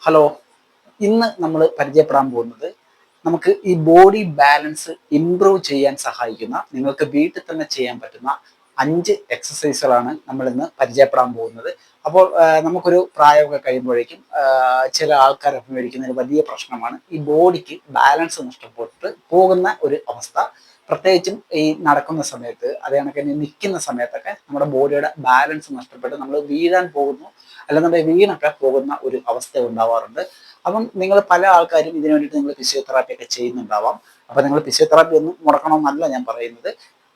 Hello, ഇന്ന് നമ്മൾ പരിചയപ്പെടാൻ പോകുന്നത് നമുക്ക് ഈ ബോഡി ബാലൻസ് ഇംപ്രൂവ് ചെയ്യാൻ സഹായിക്കുന്ന നിങ്ങൾക്ക് വീട്ടിൽ തന്നെ ചെയ്യാൻ പറ്റുന്ന 5 എക്സസൈസുകളാണ് നമ്മൾ ഇന്ന് പരിചയപ്പെടാൻ പോകുന്നത്. അപ്പോൾ നമുക്കൊരു പ്രായമൊക്കെ കഴിയുമ്പോഴേക്കും ചില ആൾക്കാർ അഭിമുഖീകരിക്കുന്ന ഒരു വലിയ പ്രശ്നമാണ് ഈ ബോഡിക്ക് ബാലൻസ് നഷ്ടപ്പെട്ട് പോകുന്ന ഒരു അവസ്ഥ. പ്രത്യേകിച്ചും ഈ നടക്കുന്ന സമയത്ത് അതേ കണക്ക് നിൽക്കുന്ന സമയത്തൊക്കെ നമ്മുടെ ബോഡിയുടെ ബാലൻസ് നഷ്ടപ്പെട്ട് നമ്മൾ വീഴാൻ പോകുന്നു, അല്ലെന്നുണ്ടെങ്കിൽ വീണൊക്കെ പോകുന്ന ഒരു അവസ്ഥ ഉണ്ടാവാറുണ്ട്. അപ്പം നിങ്ങൾ പല ആൾക്കാരും ഇതിനു വേണ്ടിയിട്ട് നിങ്ങൾ ഫിസിയോതെറാപ്പി ഒക്കെ ചെയ്യുന്നുണ്ടാവാം. അപ്പം നിങ്ങൾ ഫിസിയോതെറാപ്പി ഒന്നും മുടക്കണമെന്നല്ല ഞാൻ പറയുന്നത്.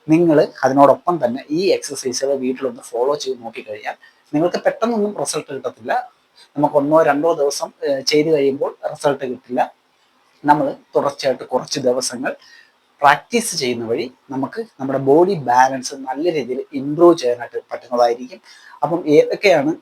നിങ്ങൾ അതിനോടൊപ്പം തന്നെ ഈ എക്സസൈസുകൾ വീട്ടിലൊന്ന് ഫോളോ ചെയ്ത് നോക്കിക്കഴിഞ്ഞാൽ നിങ്ങൾക്ക് പെട്ടെന്നൊന്നും റിസൾട്ട് കിട്ടത്തില്ല. നമുക്ക് 1-2 ദിവസം ചെയ്ത് കഴിയുമ്പോൾ റിസൾട്ട് കിട്ടില്ല. നമ്മൾ തുടർച്ചയായിട്ട് കുറച്ച് ദിവസങ്ങൾ പ്രാക്ടീസ് ചെയ്യുന്ന വഴി നമുക്ക് നമ്മുടെ ബോഡി ബാലൻസ് നല്ല രീതിയിൽ ഇംപ്രൂവ് ചെയ്യാനായിട്ട് പറ്റുന്നതായിരിക്കും. അപ്പം ഏതൊക്കെയാണ്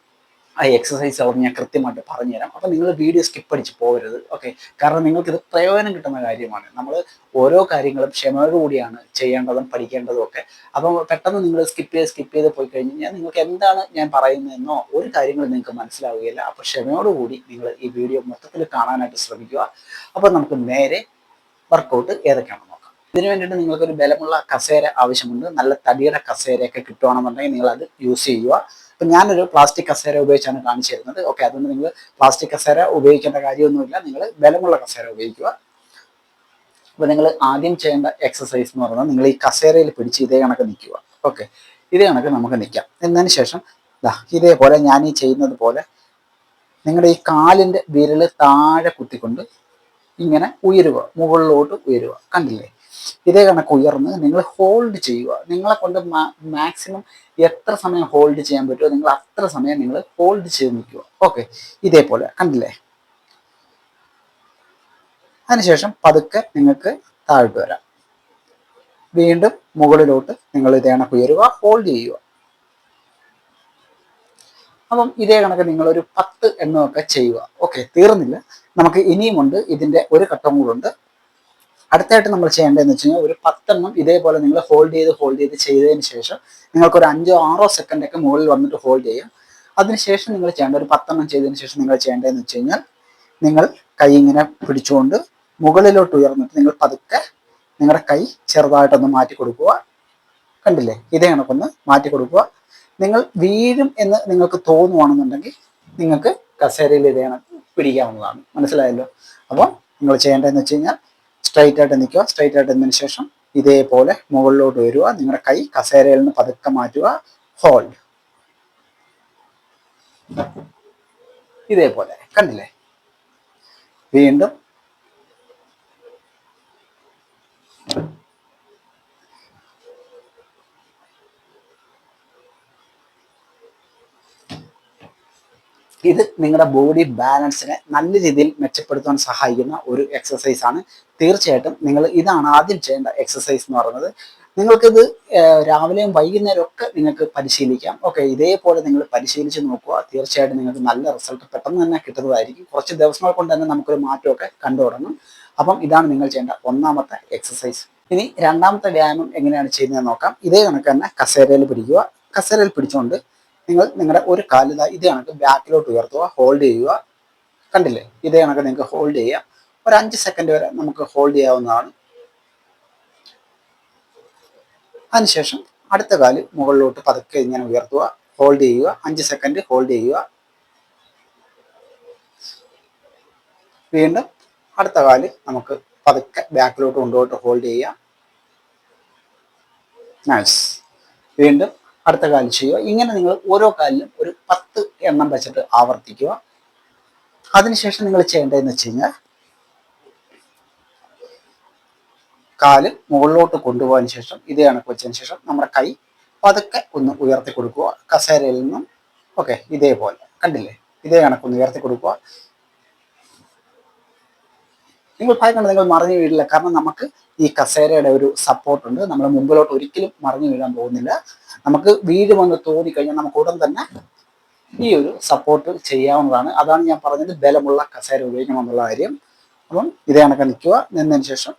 ആ എക്സസൈസ് അവർ ഞാൻ കൃത്യമായിട്ട് പറഞ്ഞുതരാം. അപ്പം നിങ്ങൾ വീഡിയോ സ്കിപ്പ് അടിച്ച് പോകരുത്, ഓക്കെ? കാരണം നിങ്ങൾക്കിത് പ്രയോജനം കിട്ടുന്ന കാര്യമാണ്. നമ്മൾ ഓരോ കാര്യങ്ങളും ക്ഷമയോടുകൂടിയാണ് ചെയ്യേണ്ടതും പഠിക്കേണ്ടതും ഒക്കെ. അപ്പം പെട്ടെന്ന് നിങ്ങൾ സ്കിപ്പ് ചെയ്ത് പോയി കഴിഞ്ഞ് കഴിഞ്ഞാൽ നിങ്ങൾക്ക് എന്താണ് ഞാൻ പറയുന്നതെന്നോ ഒരു കാര്യങ്ങളും നിങ്ങൾക്ക് മനസ്സിലാവുകയില്ല. അപ്പോൾ ക്ഷമയോടുകൂടി നിങ്ങൾ ഈ വീഡിയോ മൊത്തത്തിൽ കാണാനായിട്ട് ശ്രമിക്കുക. അപ്പോൾ നമുക്ക് നേരെ വർക്കൗട്ട് ഏതൊക്കെയാണെന്ന് നോക്കാം. ഇതിനു വേണ്ടിയിട്ട് നിങ്ങൾക്കൊരു ബലമുള്ള കസേര ആവശ്യമുണ്ട്. നല്ല തടിയുടെ കസേരയൊക്കെ കിട്ടുവാണെന്നുണ്ടെങ്കിൽ നിങ്ങൾ അത് യൂസ് ചെയ്യുക. അപ്പം ഞാനൊരു പ്ലാസ്റ്റിക് കസേര ഉപയോഗിച്ചാണ് കാണിച്ചു തരുന്നത്, ഓക്കെ? അതുകൊണ്ട് നിങ്ങൾ പ്ലാസ്റ്റിക് കസേര ഉപയോഗിക്കേണ്ട കാര്യമൊന്നുമില്ല, നിങ്ങൾ ബലമുള്ള കസേര ഉപയോഗിക്കുക. അപ്പോൾ നിങ്ങൾ ആദ്യം ചെയ്യേണ്ട എക്സസൈസ് എന്ന് പറയുന്നത് നിങ്ങൾ ഈ കസേരയിൽ പിടിച്ച് ഇതേ കണക്ക് നിൽക്കുക, ഓക്കെ? ഇതേ കണക്ക് നമുക്ക് നിൽക്കാം. എന്നതിന് ശേഷം ഇതേപോലെ ഞാൻ ഈ ചെയ്യുന്നത് പോലെ നിങ്ങളുടെ ഈ കാലിൻ്റെ വിരൽ താഴെ കുത്തിക്കൊണ്ട് ഇങ്ങനെ ഉയരുക, മുകളിലോട്ട് ഉയരുക, കണ്ടില്ലേ? ഇതേ കണക്ക് ഉയർന്ന് നിങ്ങൾ ഹോൾഡ് ചെയ്യുക. നിങ്ങളെ കൊണ്ട് മാക്സിമം എത്ര സമയം ഹോൾഡ് ചെയ്യാൻ പറ്റുമോ നിങ്ങൾ അത്ര സമയം നിങ്ങൾ ഹോൾഡ് ചെയ്ത് നിൽക്കുക, ഓക്കെ? ഇതേപോലെ കണ്ടില്ലേ? അതിനുശേഷം പതുക്കെ നിങ്ങൾക്ക് താഴോട്ട് വരാം. വീണ്ടും മുകളിലോട്ട് നിങ്ങൾ ഇതേ കണക്ക് ഉയരുക, ഹോൾഡ് ചെയ്യുക. അപ്പം ഇതേ കണക്ക് നിങ്ങളൊരു 10 എണ്ണമൊക്കെ ചെയ്യുക, ഓക്കെ? തീർന്നില്ല, നമുക്ക് ഇനിയുമുണ്ട്. ഇതിൻ്റെ ഒരു ഘട്ടം കൂടുണ്ട്. അടുത്തായിട്ട് നമ്മൾ ചെയ്യേണ്ടതെന്ന് വെച്ച് കഴിഞ്ഞാൽ ഒരു 10 എണ്ണം ഇതേപോലെ നിങ്ങൾ ഹോൾഡ് ചെയ്ത് ചെയ്തതിന് ശേഷം നിങ്ങൾക്കൊരു 5-6 സെക്കൻഡ് ഒക്കെ മുകളിൽ വന്നിട്ട് ഹോൾഡ് ചെയ്യാം. അതിനുശേഷം നിങ്ങൾ ചെയ്യേണ്ട ഒരു 10 എണ്ണം ചെയ്തതിന് ശേഷം നിങ്ങൾ ചെയ്യേണ്ടതെന്ന് വെച്ച് കഴിഞ്ഞാൽ നിങ്ങൾ കൈ ഇങ്ങനെ പിടിച്ചുകൊണ്ട് മുകളിലോട്ട് ഉയർന്നിട്ട് നിങ്ങൾ പതുക്കെ നിങ്ങളുടെ കൈ ചെറുതായിട്ടൊന്ന് മാറ്റി കൊടുക്കുക, കണ്ടില്ലേ? ഇതേ കണക്കൊന്ന് മാറ്റി കൊടുക്കുക. നിങ്ങൾ വീഴും എന്ന് നിങ്ങൾക്ക് തോന്നുവാണെന്നുണ്ടെങ്കിൽ നിങ്ങൾക്ക് കസേരയിൽ ഇതേ കണക്ക് പിടിക്കാവുന്നതാണ്. മനസ്സിലായല്ലോ? അപ്പോൾ നിങ്ങൾ ചെയ്യേണ്ടതെന്ന് വെച്ച് കഴിഞ്ഞാൽ സ്ട്രൈറ്റ് ആയിട്ട് നിൽക്കുക. സ്ട്രൈറ്റ് ആയിട്ട് നിന്നതിന് ശേഷം ഇതേപോലെ മുകളിലോട്ട് വരിക. നിങ്ങളുടെ കൈ കസേരയിൽ നിന്ന് പതുക്കെ മാറ്റുക, ഹോൾഡ്. ഇതേപോലെ കണ്ടില്ലേ? വീണ്ടും ഇത് നിങ്ങളുടെ ബോഡി ബാലൻസിനെ നല്ല രീതിയിൽ മെച്ചപ്പെടുത്താൻ സഹായിക്കുന്ന ഒരു എക്സസൈസ് ആണ്. തീർച്ചയായിട്ടും നിങ്ങൾ ഇതാണ് ആദ്യം ചെയ്യേണ്ട എക്സസൈസ് എന്ന് പറയുന്നത്. നിങ്ങൾക്കിത് രാവിലെയും വൈകുന്നേരം ഒക്കെ നിങ്ങൾക്ക് പരിശീലിക്കാം, ഓക്കെ? ഇതേപോലെ നിങ്ങൾ പരിശീലിച്ച് നോക്കുക. തീർച്ചയായിട്ടും നിങ്ങൾക്ക് നല്ല റിസൾട്ട് പെട്ടെന്ന് തന്നെ കിട്ടുന്നതായിരിക്കും. കുറച്ച് ദിവസങ്ങൾ കൊണ്ട് തന്നെ നമുക്കൊരു മാറ്റമൊക്കെ കണ്ടു തുടങ്ങും. അപ്പം ഇതാണ് നിങ്ങൾ ചെയ്യേണ്ട ഒന്നാമത്തെ എക്സസൈസ്. ഇനി രണ്ടാമത്തെ വ്യായാമം എങ്ങനെയാണ് ചെയ്യുന്നത് നോക്കാം. ഇതേ കണക്ക് തന്നെ കസേരയിൽ പിടിക്കുക. കസേരയിൽ പിടിച്ചുകൊണ്ട് നിങ്ങൾ നിങ്ങളുടെ ഒരു കാല് ഇതേ കണക്ക് ബാക്കിലോട്ട് ഉയർത്തുക, ഹോൾഡ് ചെയ്യുക, കണ്ടില്ലേ? ഇതേ കണക്ക് നിങ്ങൾക്ക് ഹോൾഡ് ചെയ്യാം. ഒരു 5 സെക്കൻഡ് വരെ നമുക്ക് ഹോൾഡ് ചെയ്യാവുന്നതാണ്. അതിനുശേഷം അടുത്ത കാല് മുകളിലോട്ട് പതുക്കെ ഇങ്ങനെ ഉയർത്തുക, ഹോൾഡ് ചെയ്യുക, 5 സെക്കൻഡ് ഹോൾഡ് ചെയ്യുക. വീണ്ടും അടുത്ത കാല് നമുക്ക് പതുക്കെ ബാക്കിലോട്ട് കൊണ്ടുപോയിട്ട് ഹോൾഡ് ചെയ്യാം. നൈസ്. വീണ്ടും അടുത്ത കാല് ചെയ്യുക. ഇങ്ങനെ നിങ്ങൾ ഓരോ കാലിലും ഒരു 10 എണ്ണം വെച്ചിട്ട് ആവർത്തിക്കുക. അതിനുശേഷം നിങ്ങൾ ചെയ്യേണ്ടതെന്ന് വെച്ച് കഴിഞ്ഞാൽ കാല് മുകളിലോട്ട് കൊണ്ടുപോയതിന് ശേഷം ഇതേ കണക്ക് വെച്ചതിന് ശേഷം നമ്മുടെ കൈ പതുക്കെ ഒന്ന് ഉയർത്തി കൊടുക്കുക കസേരയിൽ നിന്നും, ഓക്കെ? ഇതേപോലെ കണ്ടില്ലേ? ഇതേ കണക്കൊന്ന് ഉയർത്തി കൊടുക്കുക. നിങ്ങൾ ഭയങ്കര നിങ്ങൾ മറിഞ്ഞു വീഴില്ല, കാരണം നമുക്ക് ഈ കസേരയുടെ ഒരു സപ്പോർട്ട് ഉണ്ട്. നമ്മൾ മുമ്പിലോട്ട് ഒരിക്കലും മറിഞ്ഞു വീഴാൻ പോകുന്നില്ല. നമുക്ക് വീഴുമെന്ന് തോന്നിക്കഴിഞ്ഞാൽ നമുക്ക് ഉടൻ തന്നെ ഈ ഒരു സപ്പോർട്ട് ചെയ്യാവുന്നതാണ്. അതാണ് ഞാൻ പറഞ്ഞത് ബലമുള്ള കസേര ഉപയോഗിക്കണമെന്നുള്ള കാര്യം. അപ്പം ഇതേ കണക്ക് നിൽക്കുക. നിന്നതിന് ശേഷം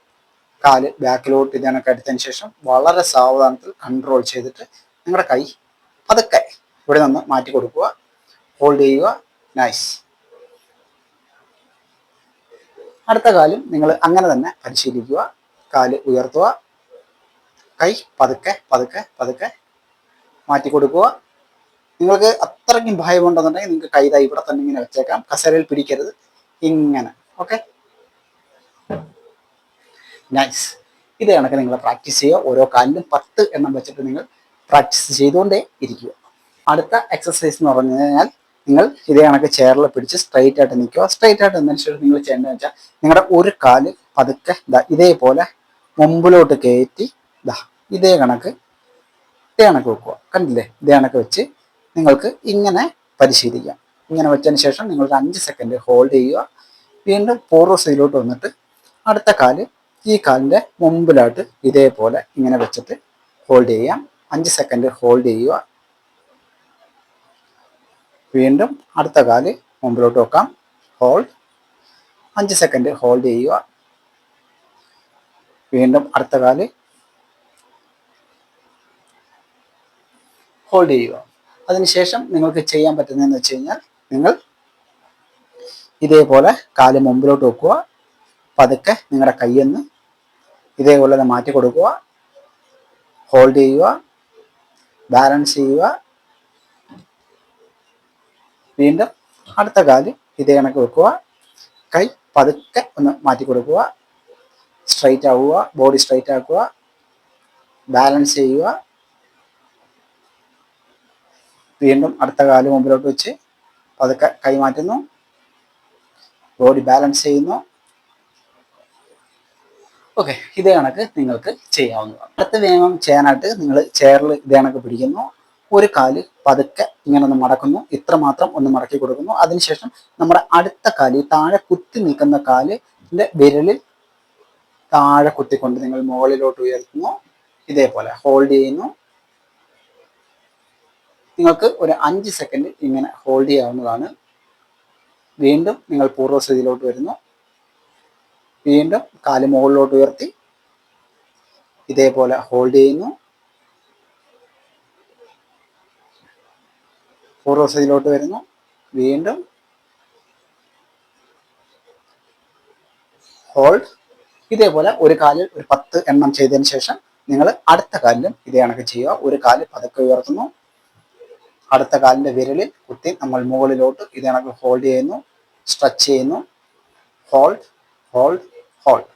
കാല് ബാക്കിലോട്ട് ഇതേ കണക്ക് എടുത്തതിന് ശേഷം വളരെ സാവധാനത്തിൽ കൺട്രോൾ ചെയ്തിട്ട് നിങ്ങളുടെ കൈ പതുക്കെ ഇവിടെ നിന്ന് മാറ്റി കൊടുക്കുക, ഹോൾഡ് ചെയ്യുക. നൈസ്. അടുത്ത കാലും നിങ്ങൾ അങ്ങനെ തന്നെ പരിശീലിക്കുക. കാല് ഉയർത്തുക, കൈ പതുക്കെ പതുക്കെ പതുക്കെ മാറ്റി കൊടുക്കുക. നിങ്ങൾക്ക് അത്രയ്ക്കും ഭയമുണ്ടെന്നുണ്ടെങ്കിൽ നിങ്ങൾക്ക് കൈ ദാ ഇവിടെ തന്നെ ഇങ്ങനെ വെച്ചേക്കാം, കസേരയിൽ പിടിക്കരുത്, ഇങ്ങനെ. Okay, nice. ഇത് കണക്ക് നിങ്ങൾ പ്രാക്ടീസ് ചെയ്യുക. ഓരോ കാലിലും 10 എണ്ണം വെച്ചിട്ട് നിങ്ങൾ പ്രാക്ടീസ് ചെയ്തുകൊണ്ടേ ഇരിക്കുക. അടുത്ത എക്സസൈസ് എന്ന് പറഞ്ഞു കഴിഞ്ഞാൽ നിങ്ങൾ ഇതേ കണക്ക് ചെയറിൽ പിടിച്ച് സ്ട്രൈറ്റ് ആയിട്ട് നിൽക്കുക. സ്ട്രൈറ്റ് ആയിട്ട് നിന്നതിന് ശേഷം നിങ്ങൾ ചെയ്യേണ്ടതെന്ന് വെച്ചാൽ നിങ്ങളുടെ ഒരു കാല് പതുക്കെ ഇതേപോലെ മുമ്പിലോട്ട് കയറ്റി ഇതേ കണക്ക് വെക്കുക. കണ്ടില്ലേ? ഇതേ കണക്ക് വെച്ച് നിങ്ങൾക്ക് ഇങ്ങനെ പരിശീലിക്കാം. ഇങ്ങനെ വെച്ചതിന് ശേഷം നിങ്ങൾ ഒരു 5 സെക്കൻഡ് ഹോൾഡ് ചെയ്യുക. വീണ്ടും പൂർവ്വ സൈഡിലോട്ട് വന്നിട്ട് അടുത്ത കാല് ഈ കാലിൻ്റെ മുമ്പിലായിട്ട് ഇതേപോലെ ഇങ്ങനെ വെച്ചിട്ട് ഹോൾഡ് ചെയ്യാം. 5 സെക്കൻഡ് ഹോൾഡ് ചെയ്യുക. വീണ്ടും അടുത്ത കാല് മുമ്പിലോട്ട് വെക്കാം, ഹോൾഡ്. 5 സെക്കൻഡ് ഹോൾഡ് ചെയ്യുക. വീണ്ടും അടുത്ത കാല് ഹോൾഡ് ചെയ്യുക. അതിനുശേഷം നിങ്ങൾക്ക് ചെയ്യാൻ പറ്റുന്നതെന്ന് വെച്ച് കഴിഞ്ഞാൽ നിങ്ങൾ ഇതേപോലെ കാല് മുമ്പിലോട്ട് വെക്കുക. പതുക്കെ നിങ്ങളുടെ കൈയൊന്ന് ഇതേപോലെ തന്നെ മാറ്റി കൊടുക്കുക. ഹോൾഡ് ചെയ്യുക, ബാലൻസ് ചെയ്യുക. വീണ്ടും അടുത്ത കാല് ഇതേ കണക്ക് വെക്കുക. കൈ പതുക്കെ ഒന്ന് മാറ്റി കൊടുക്കുക. സ്ട്രൈറ്റ് ആവുക, ബോഡി സ്ട്രൈറ്റ് ആക്കുക, ബാലൻസ് ചെയ്യുക. വീണ്ടും അടുത്ത കാല് മുമ്പിലോട്ട് വെച്ച് പതുക്കെ കൈ മാറ്റുന്നു, ബോഡി ബാലൻസ് ചെയ്യുന്നു. ഓക്കെ, ഇതേ കണക്ക് നിങ്ങൾക്ക് ചെയ്യാവുന്നതാണ്. അടുത്ത വ്യായാമം ചെയ്യാനായിട്ട് നിങ്ങൾ ചെയറിൽ ഇതേ കണക്ക് പിടിക്കുന്നു. ഒരു കാല് പതുക്കെ ഇങ്ങനെ ഒന്ന് മടക്കുന്നു, ഇത്ര മാത്രം ഒന്ന് മടക്കി കൊടുക്കുന്നു. അതിനുശേഷം നമ്മുടെ അടുത്ത കാല് താഴെ കുത്തി നിൽക്കുന്ന കാലിൻ്റെ വിരലിൽ താഴെ കുത്തിക്കൊണ്ട് നിങ്ങൾ മുകളിലോട്ട് ഉയർത്തുന്നു. ഇതേപോലെ ഹോൾഡ് ചെയ്യുന്നു. നിങ്ങൾക്ക് ഒരു 5 സെക്കൻഡ് ഇങ്ങനെ ഹോൾഡ് ചെയ്യാവുന്നതാണ്. വീണ്ടും നിങ്ങൾ പൂർവ്വസ്ഥിതിയിലോട്ട് വരുന്നു. വീണ്ടും കാല് മുകളിലോട്ട് ഉയർത്തി ഇതേപോലെ ഹോൾഡ് ചെയ്യുന്നു. പൂർവ്വസ്ഥിതിയിലോട്ട് വരുന്നു. വീണ്ടും ഹോൾഡ്. ഇതേപോലെ ഒരു കാലിൽ ഒരു 10 എണ്ണം ചെയ്തതിന് ശേഷം നിങ്ങൾ അടുത്ത കാലിലും ഇതേ കണക്ക് ചെയ്യുക. ഒരു കാല് പതുക്കെ ഉയർത്തുന്നു. അടുത്ത കാലിൻ്റെ വിരലിൽ കുത്തി നമ്മൾ മുകളിലോട്ട് ഇതേ കണക്ക് ഹോൾഡ് ചെയ്യുന്നു, സ്ട്രെച്ച് ചെയ്യുന്നു. Hold, hold, hold.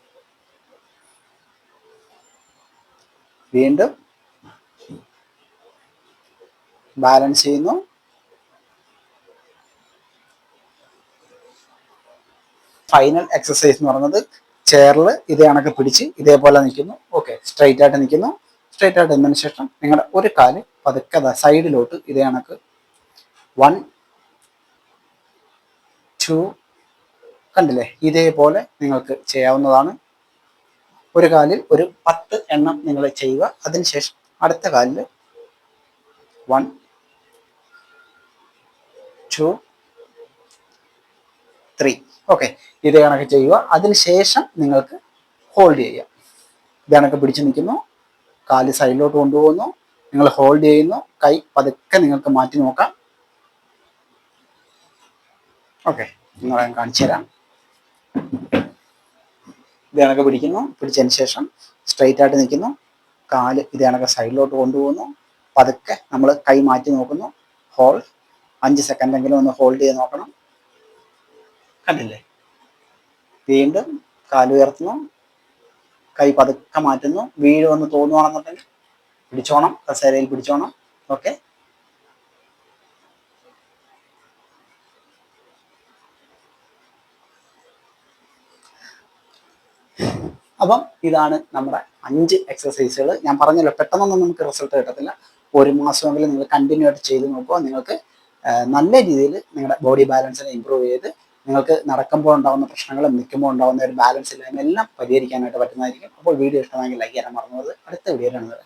വീണ്ടും ബാലൻസ് ചെയ്യുന്നു. ഫൈനൽ എക്സസൈസ് എന്ന് പറയുന്നത് ചെയറിൽ ഇതേ കണക്ക് പിടിച്ച് ഇതേപോലെ നിൽക്കുന്നു. ഓക്കെ, സ്ട്രൈറ്റ് ആയിട്ട് നിൽക്കുന്നു. സ്ട്രൈറ്റ് ആയിട്ട് നിന്നതിന് ശേഷം നിങ്ങളുടെ ഒരു കാല് പതുക്കെ സൈഡിലോട്ട് ഇതേ കണക്ക് 1, 2, കണ്ടില്ലേ? ഇതേപോലെ നിങ്ങൾക്ക് ചെയ്യാവുന്നതാണ്. ഒരു കാലിൽ ഒരു 10 എണ്ണം നിങ്ങൾ ചെയ്യുക. അതിനുശേഷം അടുത്ത കാലിൽ 1, 2, 3. ഓക്കെ, ഇതേ കണക്ക് ചെയ്യുക. അതിനുശേഷം നിങ്ങൾക്ക് ഹോൾഡ് ചെയ്യാം. ഇത് കണക്ക് പിടിച്ച് നിൽക്കുന്നു, കാല് സൈഡിലോട്ട് കൊണ്ടുപോകുന്നു, നിങ്ങൾ ഹോൾഡ് ചെയ്യുന്നു. കൈ പതുക്കെ നിങ്ങൾക്ക് മാറ്റി നോക്കാം. ഓക്കെ, നിങ്ങളെ ഞാൻ കാണിച്ചു തരാം. ഇത് കണക്ക് പിടിക്കുന്നു. പിടിച്ചതിന് ശേഷം സ്ട്രൈറ്റ് ആയിട്ട് നിൽക്കുന്നു. കാല് ഇത് കണക്ക് സൈഡിലോട്ട് കൊണ്ടുപോകുന്നു. പതുക്കെ നമ്മൾ കൈ മാറ്റി നോക്കുന്നു. ഹോൾഡ്. 5 സെക്കൻഡെങ്കിലും ഒന്ന് ഹോൾഡ് ചെയ്ത് നോക്കണം. കണ്ടില്ലേ? വീണ്ടും കാലുയർത്തുന്നു, കൈ പതുക്കെ മാറ്റുന്നു. വീഴുമെന്ന് തോന്നുവാണെന്നുണ്ടെങ്കിൽ പിടിച്ചോണം, കസേരയിൽ പിടിച്ചോണം. ഓക്കെ, അപ്പം ഇതാണ് നമ്മുടെ 5 എക്സസൈസുകൾ. ഞാൻ പറഞ്ഞല്ലോ, പെട്ടെന്നൊന്നും നമുക്ക് റിസൾട്ട് കിട്ടത്തില്ല. 1 മാസമെങ്കിലും നിങ്ങൾ കണ്ടിന്യൂ ആയിട്ട് ചെയ്ത് നോക്കുക. നിങ്ങൾക്ക് നല്ല രീതിയിൽ നിങ്ങളുടെ ബോഡി ബാലൻസിനെ ഇമ്പ്രൂവ് ചെയ്ത് നിങ്ങൾക്ക് നടക്കുമ്പോൾ ഉണ്ടാകുന്ന പ്രശ്നങ്ങളും നിൽക്കുമ്പോൾ ഉണ്ടാകുന്ന ഒരു ബാലൻസ് ഇല്ലായ്മ എല്ലാം പരിഹരിക്കാനായിട്ട് പറ്റുന്നതായിരിക്കും. അപ്പോൾ വീഡിയോ ഇഷ്ടമായെങ്കിൽ ലൈക്ക് ചെയ്യാൻ മറന്നത്. അടുത്ത വീഡിയോയിലാണ്